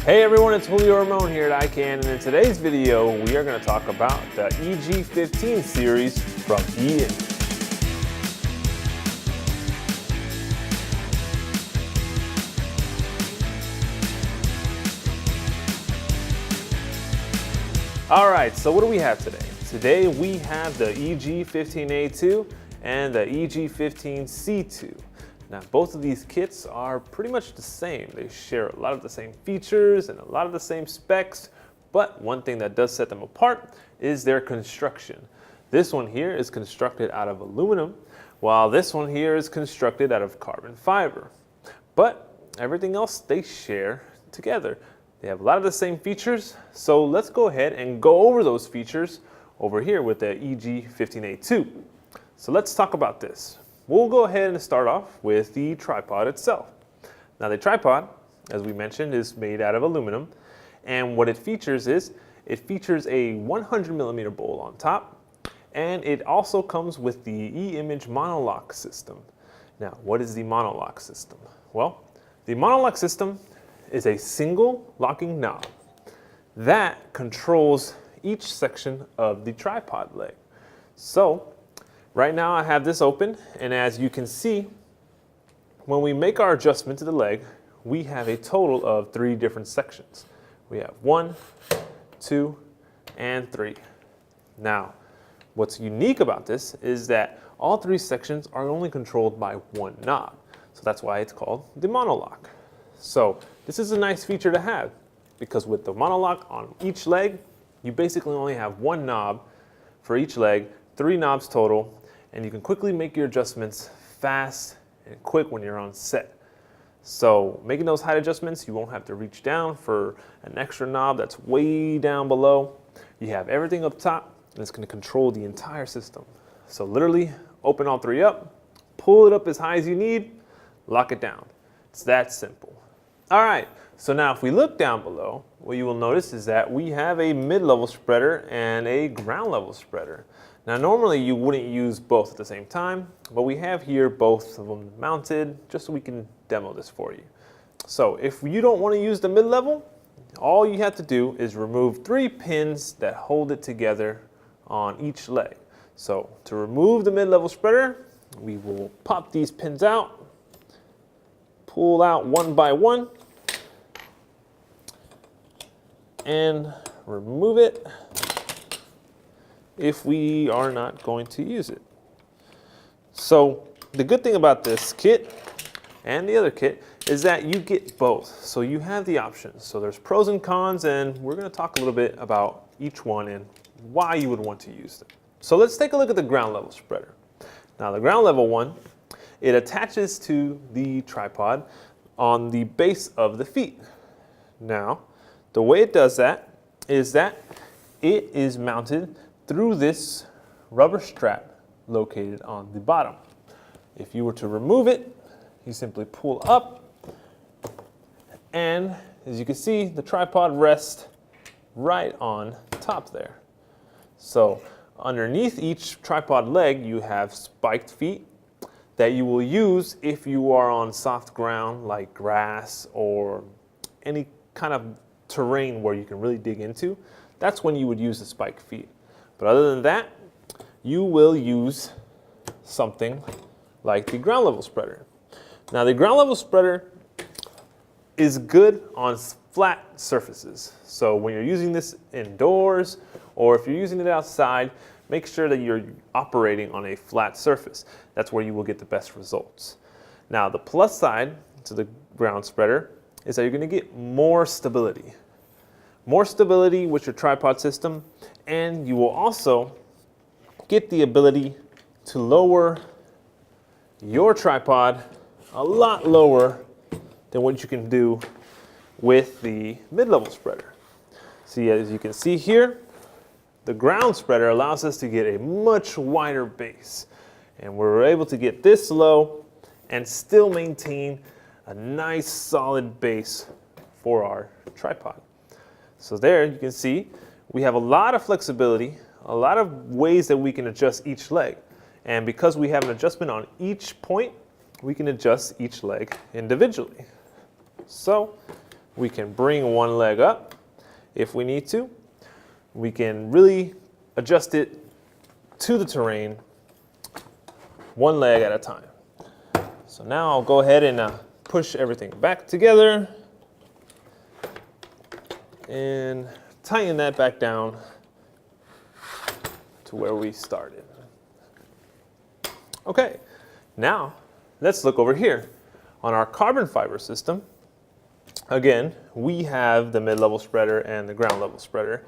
Hey everyone, it's Julio Ramon here at Ikan, and in today's video we are going to talk about the EG15 series from Ikan. Alright, so what do we have today? Today we have the EG15A2 and the EG15C2. Now both of these kits are pretty much the same. They share a lot of the same features and a lot of the same specs, but one thing that does set them apart is their construction. This one here is constructed out of aluminum, while this one here is constructed out of carbon fiber. But everything else they share together. They have a lot of the same features, so let's go ahead and go over those features over here with the EG15A2. So let's talk about this. We'll go ahead and start off with the tripod itself. Now the tripod, as we mentioned, is made out of aluminum, and what it features is, it features a 100mm bowl on top, and it also comes with the E-image monolock system. Now, what is the monolock system? Well, the monolock system is a single locking knob that controls each section of the tripod leg. So, right now I have this open, and as you can see, when we make our adjustment to the leg, we have a total of 3 different sections. We have 1, 2, and 3. Now, what's unique about this is that all 3 sections are only controlled by one knob. So that's why it's called the monolock. So this is a nice feature to have, because with the monolock on each leg, you basically only have one knob for each leg, 3 knobs total, and you can quickly make your adjustments fast and quick when you're on set. So making those height adjustments, you won't have to reach down for an extra knob that's way down below. You have everything up top, and it's going to control the entire system. So literally open all 3 up, pull it up as high as you need, lock it down. It's that simple. All right, so now if we look down below, what you will notice is that we have a mid-level spreader and a ground level spreader. Now normally you wouldn't use both at the same time, but we have here both of them mounted just so we can demo this for you. So if you don't want to use the mid-level, all you have to do is remove 3 pins that hold it together on each leg. So to remove the mid-level spreader, we will pop these pins out, pull out one by one, and remove it if we are not going to use it. So the good thing about this kit and the other kit is that you get both. So you have the options. So there's pros and cons, and we're going to talk a little bit about each one and why you would want to use them. So let's take a look at the ground level spreader. Now the ground level one, it attaches to the tripod on the base of the feet. Now, the way it does that is that it is mounted through this rubber strap located on the bottom. If you were to remove it, you simply pull up, and as you can see, the tripod rests right on top there. So underneath each tripod leg, you have spiked feet that you will use if you are on soft ground like grass or any kind of terrain where you can really dig into. That's when you would use the spiked feet. But other than that, you will use something like the ground level spreader. Now the ground level spreader is good on flat surfaces. So when you're using this indoors, or if you're using it outside, make sure that you're operating on a flat surface. That's where you will get the best results. Now the plus side to the ground spreader is that you're going to get more stability. More stability with your tripod system, and you will also get the ability to lower your tripod a lot lower than what you can do with the mid-level spreader. See, as you can see here, the ground spreader allows us to get a much wider base, and we're able to get this low and still maintain a nice solid base for our tripod. So there you can see we have a lot of flexibility, a lot of ways that we can adjust each leg. And because we have an adjustment on each point, we can adjust each leg individually. So We can bring one leg up if we need to. We can really adjust it to the terrain, one leg at a time. So now I'll go ahead and push everything back together and tighten that back down to where we started. Okay, now let's look over here. On our carbon fiber system, again, we have the mid-level spreader and the ground level spreader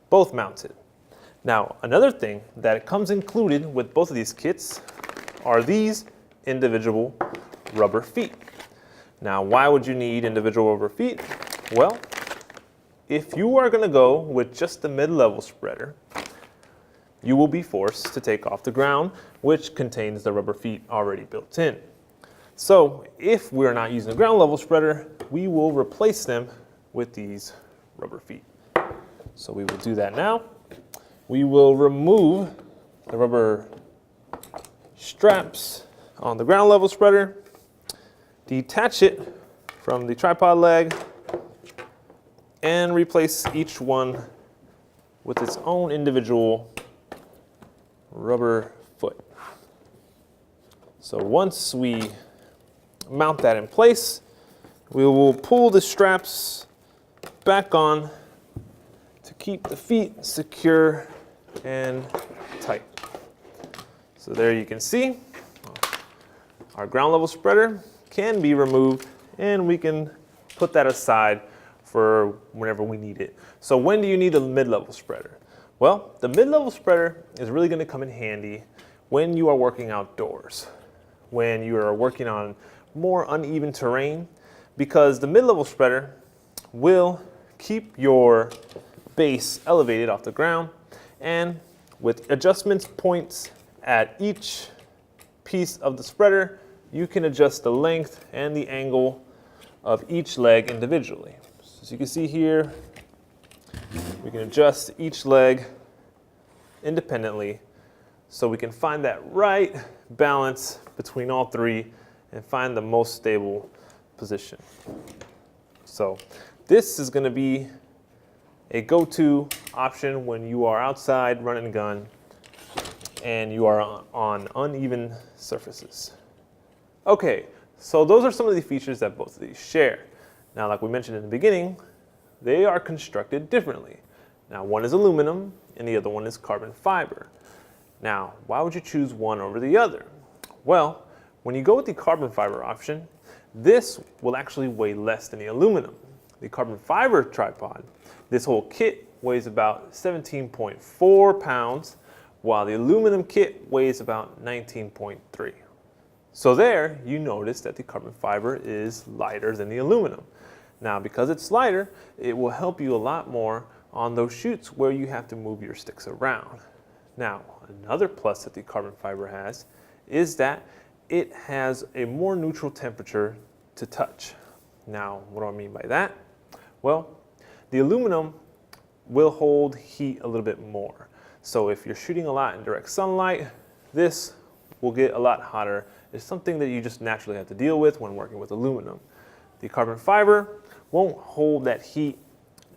both mounted. Now, another thing that comes included with both of these kits are these individual rubber feet. Now, why would you need individual rubber feet? Well, if you are going to go with just the mid-level spreader, you will be forced to take off the ground, which contains the rubber feet already built in. So if we're not using the ground level spreader, we will replace them with these rubber feet. So we will do that now. We will remove the rubber straps on the ground level spreader, detach it from the tripod leg, and replace each one with its own individual rubber foot. So once we mount that in place, we will pull the straps back on to keep the feet secure and tight. So there you can see our ground level spreader can be removed, and we can put that aside for whenever we need it. So when do you need a mid-level spreader? Well, the mid-level spreader is really going to come in handy when you are working outdoors, when you are working on more uneven terrain, because the mid-level spreader will keep your base elevated off the ground, and with adjustment points at each piece of the spreader, you can adjust the length and the angle of each leg individually. So as you can see here, we can adjust each leg independently so we can find that right balance between all three and find the most stable position. So this is going to be a go-to option when you are outside running a gun and you are on uneven surfaces. Okay, so those are some of the features that both of these share. Now, like we mentioned in the beginning, they are constructed differently. Now, one is aluminum and the other one is carbon fiber. Now, why would you choose one over the other? Well, when you go with the carbon fiber option, this will actually weigh less than the aluminum. The carbon fiber tripod, this whole kit weighs about 17.4 pounds, while the aluminum kit weighs about 19.3. So there, you notice that the carbon fiber is lighter than the aluminum. Now, because it's lighter, it will help you a lot more on those shoots where you have to move your sticks around. Now, another plus that the carbon fiber has is that it has a more neutral temperature to touch. Now, what do I mean by that? Well, the aluminum will hold heat a little bit more. So if you're shooting a lot in direct sunlight, this will get a lot hotter. It's something that you just naturally have to deal with when working with aluminum. The carbon fiber won't hold that heat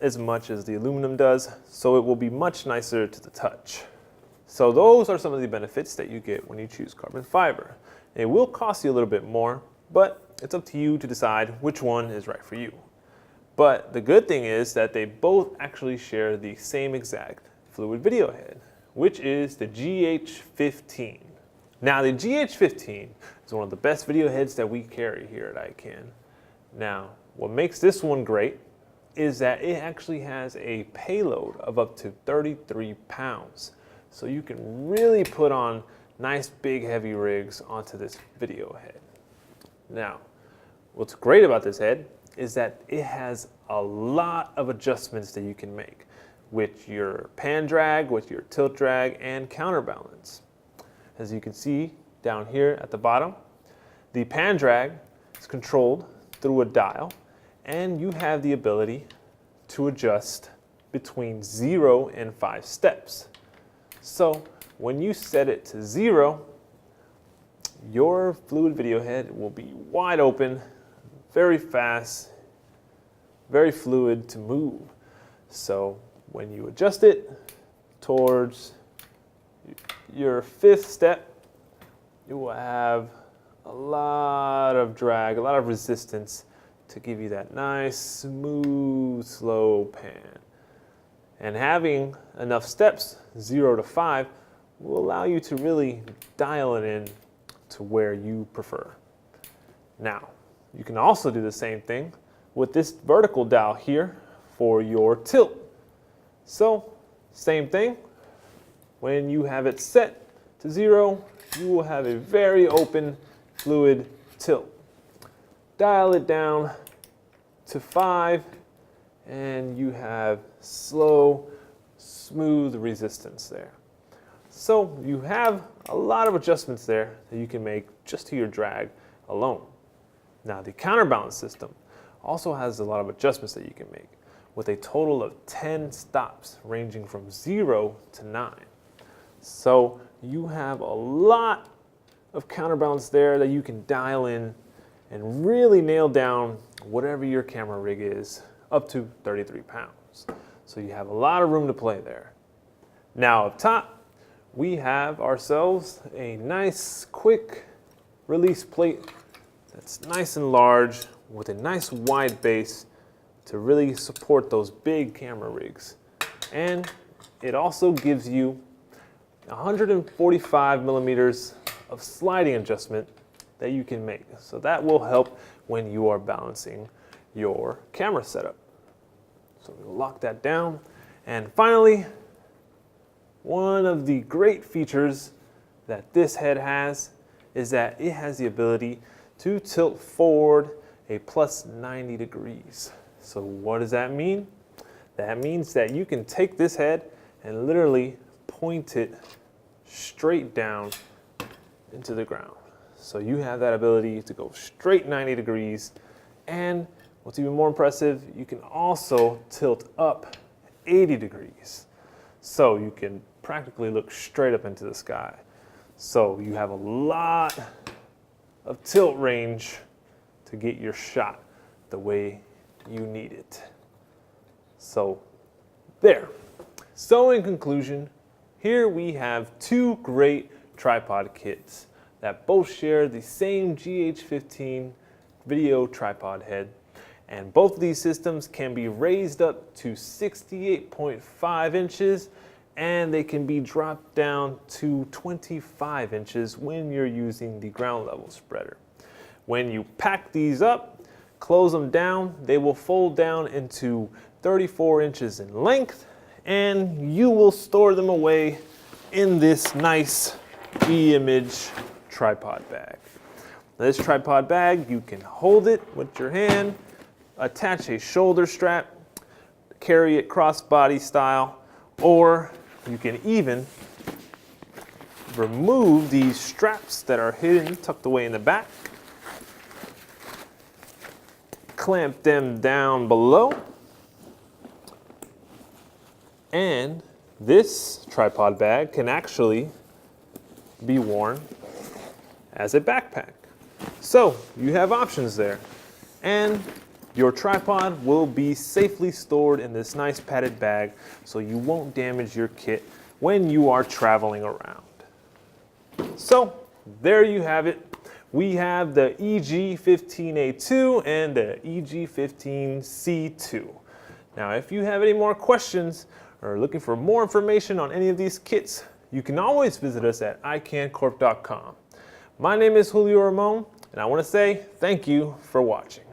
as much as the aluminum does, so it will be much nicer to the touch. So those are some of the benefits that you get when you choose carbon fiber. It will cost you a little bit more, but it's up to you to decide which one is right for you. But the good thing is that they both actually share the same exact fluid video head, which is the GH15. Now, the GH15 is one of the best video heads that we carry here at Ikan. Now, what makes this one great is that it actually has a payload of up to 33 pounds. So you can really put on nice big heavy rigs onto this video head. Now, what's great about this head is that it has a lot of adjustments that you can make with your pan drag, with your tilt drag, and counterbalance. As you can see down here at the bottom, the pan drag is controlled through a dial, and you have the ability to adjust between 0 and 5 steps. So when you set it to 0, your fluid video head will be wide open, very fast, very fluid to move. So when you adjust it towards your fifth step, you will have a lot of drag, a lot of resistance to give you that nice, smooth, slow pan. And having enough steps, 0 to 5, will allow you to really dial it in to where you prefer. Now, you can also do the same thing with this vertical dial here for your tilt. So, same thing. When you have it set to 0, you will have a very open, fluid tilt. Dial it down to 5, and you have slow, smooth resistance there. So you have a lot of adjustments there that you can make just to your drag alone. Now the counterbalance system also has a lot of adjustments that you can make with a total of 10 stops ranging from 0 to 9. So you have a lot of counterbalance there that you can dial in and really nail down whatever your camera rig is, up to 33 pounds. So you have a lot of room to play there. Now up top, we have ourselves a nice quick release plate that's nice and large with a nice wide base to really support those big camera rigs. And it also gives you 145 millimeters of sliding adjustment that you can make. So that will help when you are balancing your camera setup. So we'll lock that down. And finally, one of the great features that this head has is that it has the ability to tilt forward a plus 90 degrees. So what does that mean? That means that you can take this head and literally point it straight down into the ground. So you have that ability to go straight 90 degrees. And what's even more impressive, you can also tilt up 80 degrees. So you can practically look straight up into the sky. So you have a lot of tilt range to get your shot the way you need it. So there. So in conclusion, here we have two great tripod kits that both share the same GH15 video tripod head. And both of these systems can be raised up to 68.5 inches and they can be dropped down to 25 inches when you're using the ground level spreader. When you pack these up, close them down, they will fold down into 34 inches in length and you will store them away in this nice E-Image tripod bag. Now this tripod bag, you can hold it with your hand, attach a shoulder strap, carry it crossbody style, or you can even remove these straps that are hidden, tucked away in the back, clamp them down below, and this tripod bag can actually be worn as a backpack. So you have options there. And your tripod will be safely stored in this nice padded bag so you won't damage your kit when you are traveling around. So there you have it. We have the EG15A2 and the EG15C2. Now if you have any more questions or are looking for more information on any of these kits, you can always visit us at icancorp.com. My name is Julio Ramon, and I want to say thank you for watching.